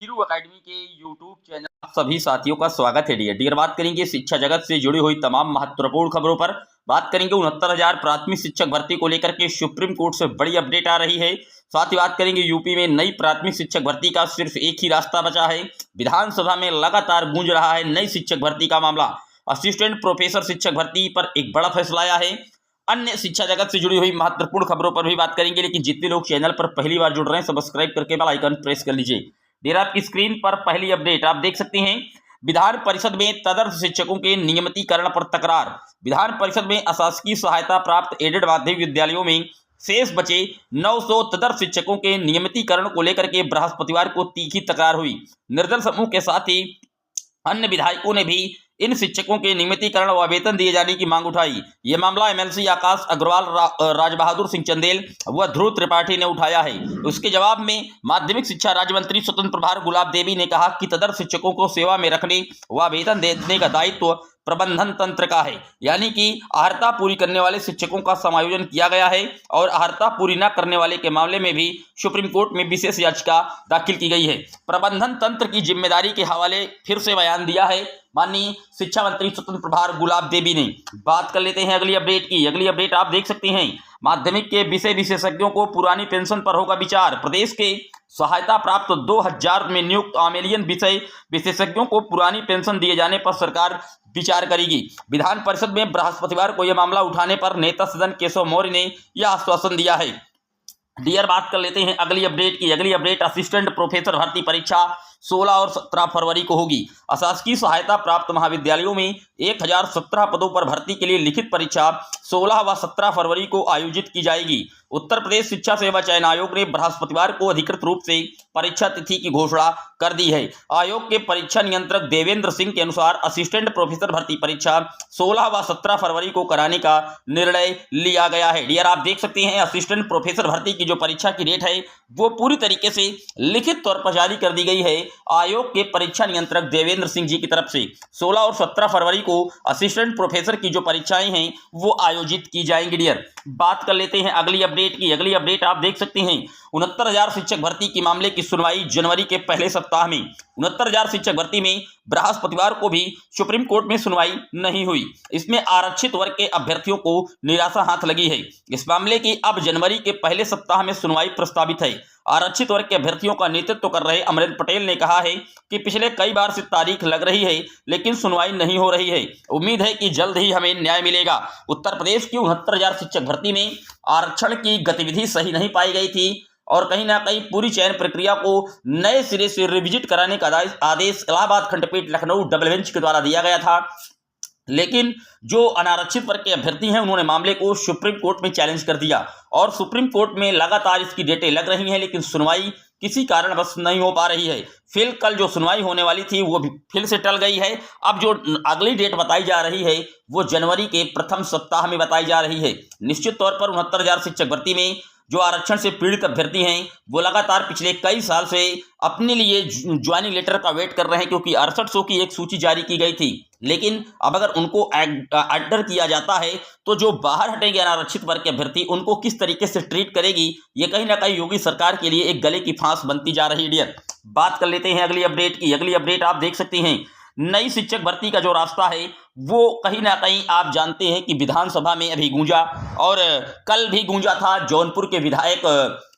Hiru academy के YouTube channel आप सभी साथियों का स्वागत है। डियर बात करेंगे शिक्षा जगत से जुड़ी हुई तमाम महत्वपूर्ण खबरों पर। बात करेंगे 69,000 प्राथमिक शिक्षक भर्ती को लेकर के सुप्रीम कोर्ट से बड़ी अपडेट आ रही है। साथ ही बात करेंगे यूपी में नई प्राथमिक शिक्षक भर्ती का सिर्फ एक ही रास्ता बचा है। विधानसभा में लगातार गूंज रहा है नई शिक्षक भर्ती का मामला। असिस्टेंट प्रोफेसर शिक्षक भर्ती पर एक बड़ा फैसला आया है। अन्य शिक्षा जगत से जुड़ी हुई महत्वपूर्ण खबरों पर भी बात करेंगे, लेकिन जितने लोग चैनल पर पहली बार जुड़ रहे हैं सब्सक्राइब करके बेल आइकन प्रेस कर लीजिए। डियर आपकी स्क्रीन पर पहली अपडेट आप देख सकते हैं। विधान परिषद में तदर्थ शिक्षकों के नियमितीकरण पर तकरार। विधान परिषद में अशासकीय सहायता प्राप्त एडेड माध्यमिक विद्यालयों में शेष बचे 900 तदर्थ शिक्षकों के नियमितीकरण को लेकर के बृहस्पतिवार को तीखी तकरार हुई। निर्दल समूह के साथ ही अन्य विधायकों ने भी इन शिक्षकों के नियमितीकरण व वेतन दिए जाने की मांग उठाई। यह मामला एमएलसी आकाश अग्रवाल, राजबहादुर सिंह चंदेल व ध्रुव त्रिपाठी ने उठाया है। उसके जवाब में माध्यमिक शिक्षा राज्य मंत्री स्वतंत्र प्रभार गुलाब देवी ने कहा कि तदर्थ शिक्षकों को सेवा में रखने व वेतन देने का दायित्व प्रबंधन तंत्र का है, यानी कि अर्हता पूरी करने वाले शिक्षकों का समायोजन किया गया है और अर्हता पूरी न करने वाले के मामले में भी सुप्रीम कोर्ट में विशेष याचिका दाखिल की गई है। प्रबंधन तंत्र की जिम्मेदारी के हवाले फिर से बयान दिया है माननीय शिक्षा मंत्री स्वतंत्र प्रभार गुलाब देवी ने। बात कर लेते हैं अगली अपडेट की। अगली अपडेट आप देख सकते हैं। माध्यमिक के विषय विशेषज्ञों को पुरानी पेंशन पर होगा विचार। प्रदेश के सहायता प्राप्त 2000 में नियुक्त आमेलियन विषय विशेषज्ञों को पुरानी पेंशन दिए जाने पर सरकार विचार करेगी। विधान परिषद में बृहस्पतिवार को यह मामला उठाने पर नेता सदन केशव मौर्य ने यह आश्वासन दिया है। डियर बात कर लेते हैं अगली अपडेट की। अगली अपडेट असिस्टेंट प्रोफेसर भर्ती परीक्षा 16 और 17 फरवरी को होगी। अशासकीय सहायता प्राप्त महाविद्यालयों में 1017 पदों पर भर्ती के लिए लिखित परीक्षा 16 व 17 फरवरी को आयोजित की जाएगी। उत्तर प्रदेश शिक्षा सेवा चयन आयोग ने बृहस्पतिवार को अधिकृत रूप से परीक्षा तिथि की घोषणा कर दी है। आयोग के परीक्षा नियंत्रक देवेंद्र सिंह के अनुसार असिस्टेंट प्रोफेसर भर्ती परीक्षा 16 व 17 फरवरी को कराने का निर्णय लिया गया है। डियर आप देख सकते हैं असिस्टेंट प्रोफेसर भर्ती की जो परीक्षा की डेट है वो पूरी तरीके से लिखित तौर पर जारी कर दी गई है आयोग के परीक्षा नियंत्रक देवेंद्र सिंह जी की तरफ से। 16 और 17 फरवरी को असिस्टेंट प्रोफेसर की जो परीक्षाएं हैं वो आयोजित की जाएंगी। डियर बात कर लेते हैं अगली अपडेट की। अगली अपडेट आप देख सकते हैं 69,000 शिक्षक भर्ती के मामले की सुनवाई जनवरी के पहले सप्ताह में। 69,000 शिक्षक भर्ती में बृहस्पतिवार को भी सुप्रीम कोर्ट में सुनवाई नहीं हुई। इसमें आरक्षित वर्ग के अभ्यर्थियों को निराशा हाथ लगी है। इस मामले की अब जनवरी के पहले सप्ताह में सुनवाई प्रस्तावित है। आरक्षित वर्ग के अभ्यर्थियों का नेतृत्व कर रहे अमरेंद्र पटेल ने कहा है कि पिछले कई बार से तारीख लग रही है लेकिन सुनवाई नहीं हो रही है। उम्मीद है कि जल्द ही हमें न्याय मिलेगा। उत्तर प्रदेश की 69,000 शिक्षक भर्ती में आरक्षण की गतिविधि सही नहीं पाई गई थी और कहीं ना कहीं पूरी चयन प्रक्रिया को नए सिरे से रिविजिट कराने का आदेश इलाहाबाद खंडपीठ लखनऊ डबल बेंच के द्वारा दिया गया था, लेकिन जो अनारक्षित वर्ग के अभ्यर्थी हैं उन्होंने मामले को सुप्रीम कोर्ट में चैलेंज कर दिया और सुप्रीम कोर्ट में लगातार इसकी डेटें लग रही हैं लेकिन सुनवाई किसी कारणवश नहीं हो पा रही है। फिर कल जो सुनवाई होने वाली थी वो भी फिर से टल गई है। अब जो अगली डेट बताई जा रही है वो जनवरी के प्रथम सप्ताह में बताई जा रही है। निश्चित तौर पर 69,000 शिक्षक भर्ती में जो आरक्षण से पीड़ित अभ्यर्थी हैं वो लगातार पिछले कई साल से अपने लिए ज्वाइनिंग लेटर का वेट कर रहे हैं, क्योंकि 6800 की एक सूची जारी की गई थी। लेकिन अब अगर उनको ऑर्डर किया जाता है तो जो बाहर हटेंगे अनारक्षित वर्ग के अभ्यर्थी उनको किस तरीके से ट्रीट करेगी, ये कहीं ना कहीं योगी सरकार के लिए एक गले की फांस बनती जा रही है। डियर बात कर लेते हैं अगली अपडेट की। अगली अपडेट आप देख सकते हैं नई शिक्षक भर्ती का जो रास्ता है वो कहीं ना कहीं आप जानते हैं कि विधानसभा में अभी गूंजा और कल भी गूंजा था। जौनपुर के विधायक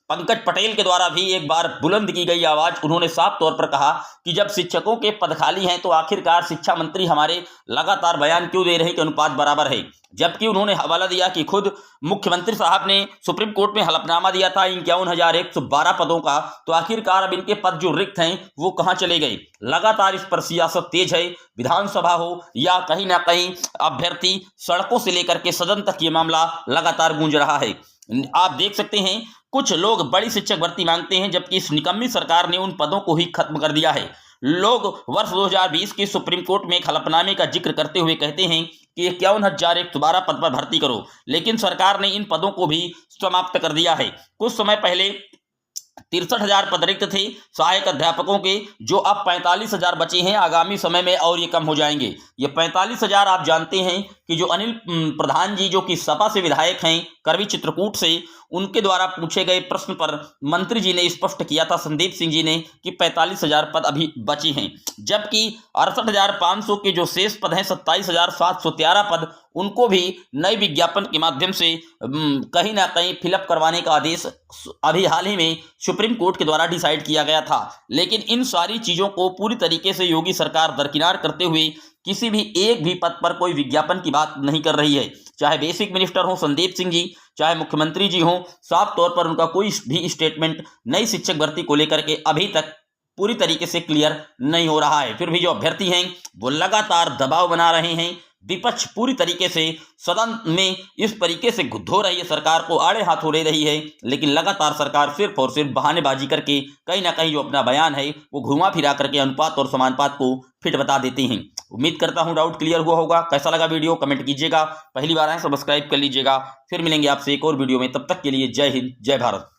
पंकज पटेल के द्वारा भी एक बार बुलंद की गई आवाज। उन्होंने साफ तौर पर कहा कि जब शिक्षकों के पद खाली हैं तो आखिरकार शिक्षा मंत्री हमारे लगातार बयान क्यों दे रहे हैं कि अनुपात बराबर है, जबकि उन्होंने हवाला दिया कि खुद मुख्यमंत्री साहब ने सुप्रीम कोर्ट में हलफनामा दिया था 51,112 पदों का, तो आखिरकार अब इनके पद जो रिक्त हैं वो कहां चले गए। लगातार इस पर सियासत तेज है। विधानसभा हो या कहीं ना कहीं अभ्यर्थी सड़कों से लेकर के सदन तक ये मामला लगातार गूंज रहा है। आप देख सकते हैं कुछ लोग बड़ी शिक्षक भर्ती मांगते हैं जबकि इस निकम्मी सरकार ने उन पदों को ही खत्म कर दिया है। लोग वर्ष 2020 के सुप्रीम कोर्ट में एक हलफनामे का जिक्र करते हुए कहते हैं कि 51,112 पद पर भर्ती करो, लेकिन सरकार ने इन पदों को भी समाप्त कर दिया है। कुछ समय पहले 63,000 पद रिक्त थे सहायक अध्यापकों के, जो अब 45,000 बचे हैं। आगामी समय में और ये कम हो जाएंगे। ये 45,000 आप जानते हैं कि जो अनिल प्रधान जी, जो कि सपा से विधायक हैं, करवी चित्रकूट से, उनके द्वारा पूछे गए प्रश्न पर मंत्री जी ने स्पष्ट किया था, संदीप सिंह जी ने, कि 45,000 पद अभी बचे हैं, जबकि 68,500 के जो शेष पद हैं, 27,713 पद, उनको भी नए विज्ञापन के माध्यम से कहीं ना कहीं फिलअप करवाने का आदेश अभी हाल ही में सुप्रीम कोर्ट के द्वारा डिसाइड किया गया था। लेकिन इन सारी चीजों को पूरी तरीके से योगी सरकार दरकिनार करते हुए किसी भी एक भी पद पर कोई विज्ञापन की बात नहीं कर रही है। चाहे बेसिक मिनिस्टर हो संदीप सिंह जी, चाहे मुख्यमंत्री जी हो, साफ तौर पर उनका कोई भी स्टेटमेंट नई शिक्षक भर्ती को लेकर के अभी तक पूरी तरीके से क्लियर नहीं हो रहा है। फिर भी जो अभ्यर्थी हैं वो लगातार दबाव बना रहे हैं। विपक्ष पूरी तरीके से सदन में इस तरीके से धो रही है, सरकार को आड़े हाथों ले रही है, लेकिन लगातार सरकार सिर्फ और सिर्फ बहानेबाजी करके कहीं ना कहीं जो अपना बयान है वो घुमा फिरा करके अनुपात और समानुपात को फिट बता देती हैं। उम्मीद करता हूं डाउट क्लियर हुआ होगा। कैसा लगा वीडियो कमेंट कीजिएगा, पहली बार आए सब्सक्राइब कर लीजिएगा। फिर मिलेंगे आपसे एक और वीडियो में, तब तक के लिए जय हिंद जय भारत।